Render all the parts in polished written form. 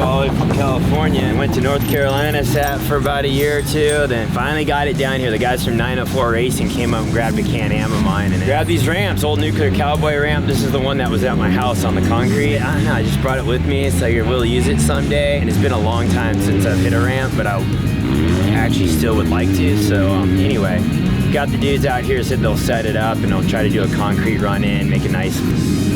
all the way from California. Went to North Carolina, sat for about a year or two, then finally got it down here. The guys from 904 Racing came up and grabbed a Can-Am of mine and grabbed these ramps, old Nuclear Cowboy ramp. This is the one that was at my house on the concrete. I don't know, I just brought it with me, so I will use it someday. And it's been a long time since I've hit a ramp, but I actually still would like to. So anyway, got the dudes out here, said they'll set it up and they'll try to do a concrete run in, make a nice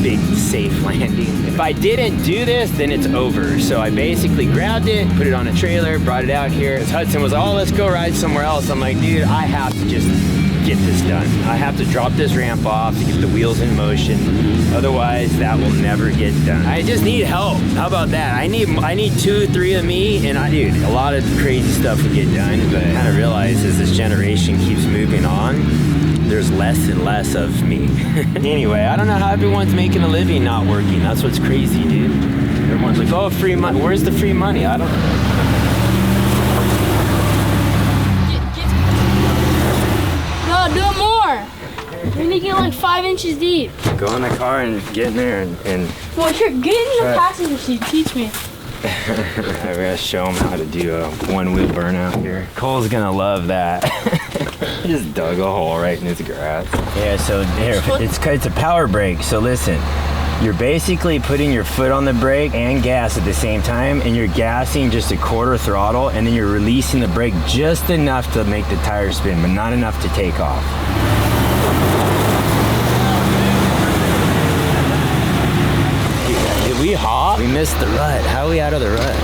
big safe landing. If I didn't do this, then it's over. So I basically grabbed it, put it on a trailer, brought it out here. As Hudson was, oh, let's go ride somewhere else. I'm like, dude, I have to just get this done. I have to drop this ramp off to get the wheels in motion. Otherwise, that will never get done. I just need help. How about that? I need 2, 3 of me, and dude, a lot of crazy stuff would get done. But I kind of realize as this generation keeps moving on, there's less and less of me. Anyway, I don't know how everyone's making a living not working. That's what's crazy, dude. Everyone's like, oh, free money. Where's the free money? I don't know. No, do it more. You need to get like 5 inches deep. Go in the car and get in there and Well, here, get in the passenger seat. Teach me. I gotta show him how to do a one-wheel burnout here. Cole's gonna love that. He just dug a hole right in his grass. Yeah, so here, it's a power brake. So listen, you're basically putting your foot on the brake and gas at the same time, and you're gassing just a quarter throttle, and then you're releasing the brake just enough to make the tire spin, but not enough to take off. Did we hop? We missed the rut. How are we out of the rut?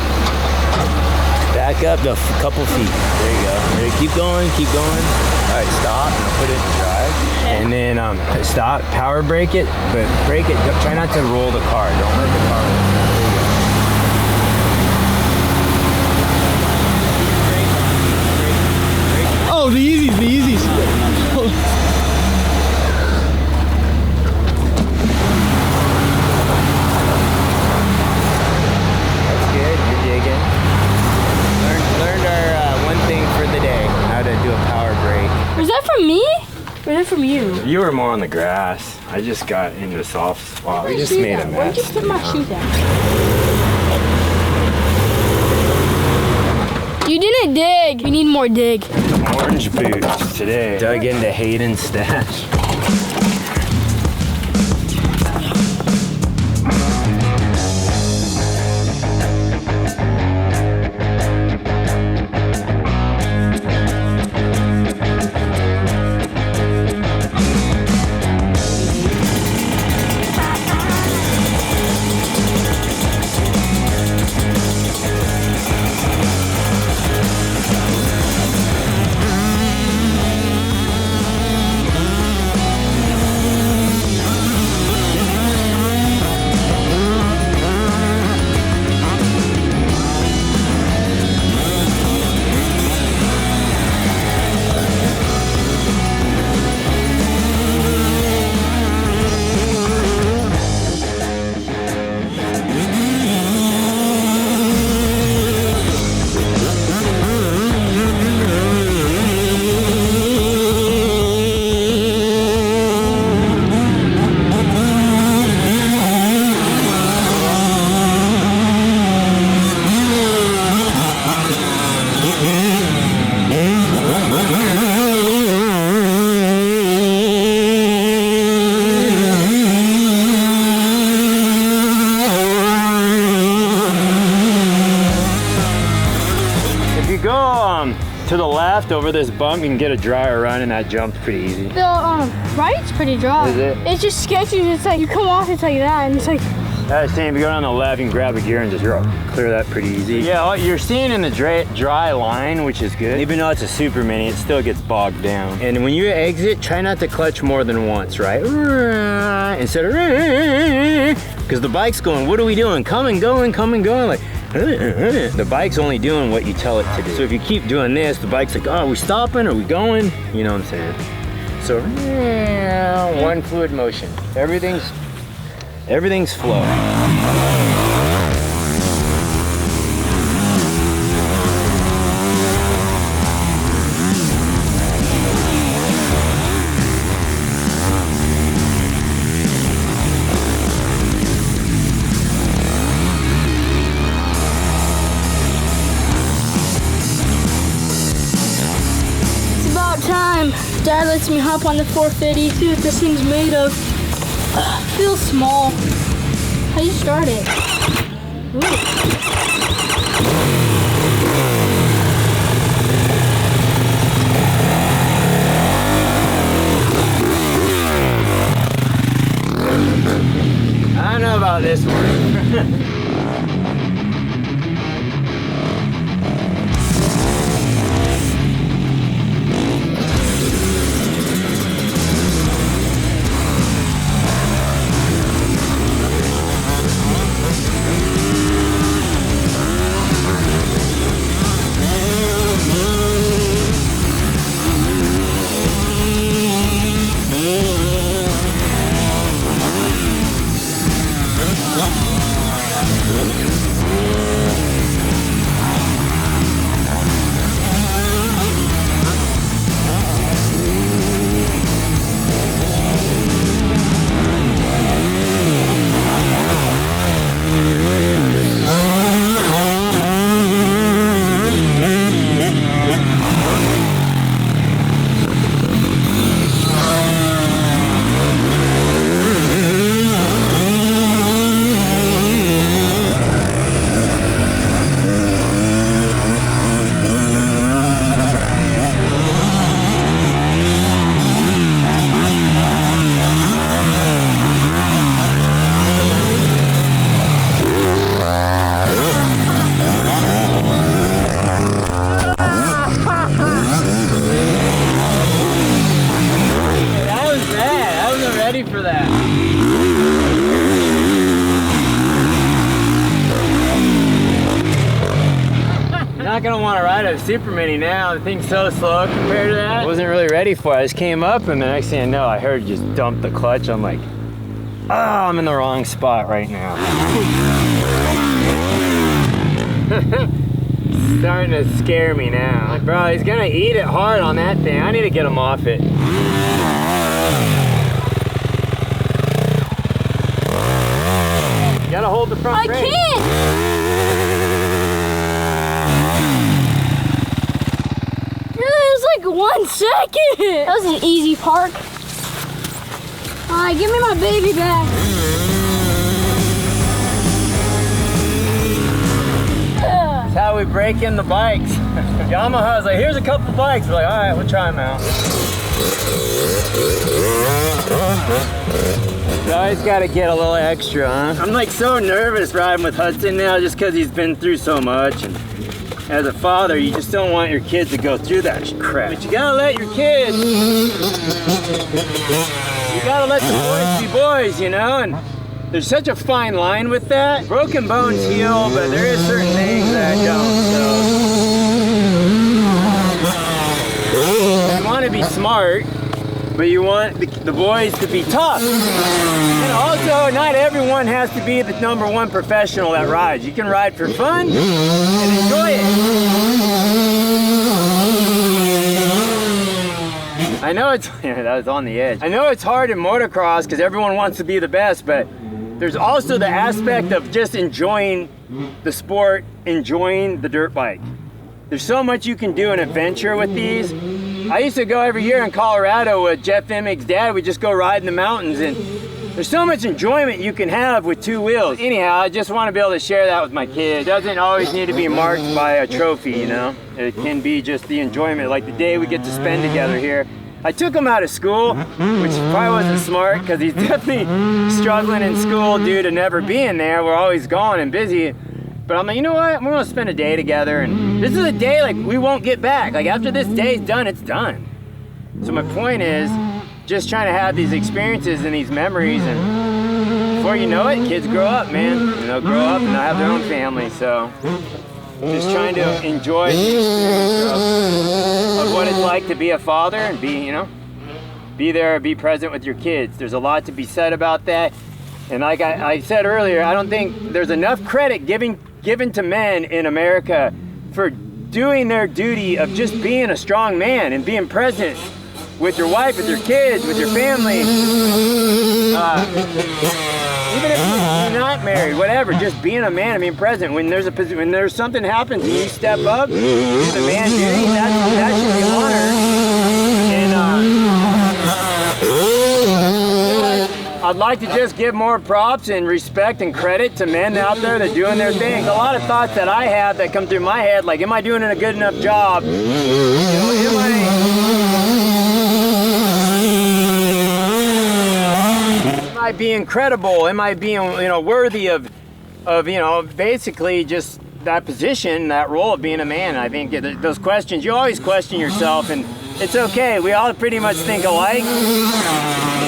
Back up a couple feet. There you go. There, keep going, keep going. All right, stop. Now put it in drive. And then stop, power brake it, but brake it. Try not to roll the car. Don't let the car roll. Oh, the Yeezys, the Yeezys. Was that from me? Or was that from you? You were more on the grass. I just got into a soft spot. We just made a mess. Where'd you put my shoe down? You didn't dig. We need more dig. Orange boots today. Dug into Hayden's stash. To the left over this bump, you can get a drier run, and that jump's pretty easy. The right's pretty dry. Is it? It's just sketchy. It's like you come off, it's like that, and it's like. I was saying, if you go down the left, you can grab a gear and just clear that pretty easy. Yeah, what you're seeing in the dry line, which is good. Even though it's a super mini, it still gets bogged down. And when you exit, try not to clutch more than once, right? Instead of, because the bike's going, what are we doing? Come and going, like. The bike's only doing what you tell it to do. So if you keep doing this, the bike's like, oh, are we stopping? Are we going? You know what I'm saying? So one fluid motion. Everything's flowing. Dad lets me hop on the 450, see what this thing's made of. Feels small. How do you start it? I don't know about this one. For that. You're not gonna want to ride a Super Mini now. The thing's so slow compared to that. I wasn't really ready for it. I just came up and the next thing I know, I heard you just dump the clutch. I'm like, oh, I'm in the wrong spot right now. Starting to scare me now. Like, bro, he's gonna eat it hard on that thing. I need to get him off it. You gotta hold the front brake. I can't! It was like 1 second. That was an easy park. Alright, give me my baby back. That's how we break in the bikes. Yamaha's like, here's a couple bikes. We're like, alright, we'll try them out. You always gotta get a little extra, huh? I'm like so nervous riding with Hudson now just because he's been through so much. And as a father, you just don't want your kids to go through that crap. But you gotta let your kids, you gotta let the boys be boys, you know? And there's such a fine line with that. Broken bones heal, but there is certain things that don't, so. You wanna be smart, but you want the boys to be tough. And also, not everyone has to be the #1 professional that rides. You can ride for fun and enjoy it. I know it's, that was on the edge. I know it's hard in motocross because everyone wants to be the best, but there's also the aspect of just enjoying the sport, enjoying the dirt bike. There's so much you can do and adventure with these. I used to go every year in Colorado with Jeff Emmig's dad. We'd just go ride in the mountains, and there's so much enjoyment you can have with 2 wheels. Anyhow, I just want to be able to share that with my kids. It doesn't always need to be marked by a trophy, you know? It can be just the enjoyment, like the day we get to spend together here. I took him out of school, which probably wasn't smart because he's definitely struggling in school due to never being there. We're always gone and busy. But I'm like, you know what? We're gonna spend a day together, and this is a day like we won't get back. Like after this day's done, it's done. So my point is, just trying to have these experiences and these memories, and before you know it, kids grow up, man. And they'll grow up and they'll have their own family. So just trying to enjoy the experience of what it's like to be a father and be, you know, be there, be present with your kids. There's a lot to be said about that. And like I said earlier, I don't think there's enough credit given to men in America for doing their duty of just being a strong man and being present with your wife, with your kids, with your family. Even if you're not married, whatever, just being a man and being present. When there's something happens and you step up, do the man duty, that should be honored. And I'd like to just give more props and respect and credit to men out there that are doing their thing. A lot of thoughts that I have that come through my head, like, am I doing a good enough job? You know, am I being credible? Am I being, worthy of, basically just that position, that role of being a man? I think those questions, you always question yourself, and it's okay. We all pretty much think alike.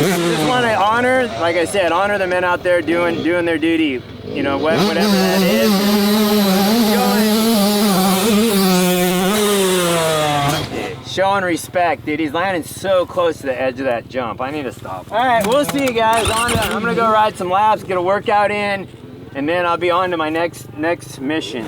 Just want to honor, like I said, honor the men out there doing their duty, whatever that is. Showing respect, dude. He's landing so close to the edge of that jump. I need to stop. All right, we'll see you guys. I'm gonna go ride some laps, get a workout in, and then I'll be on to my next mission.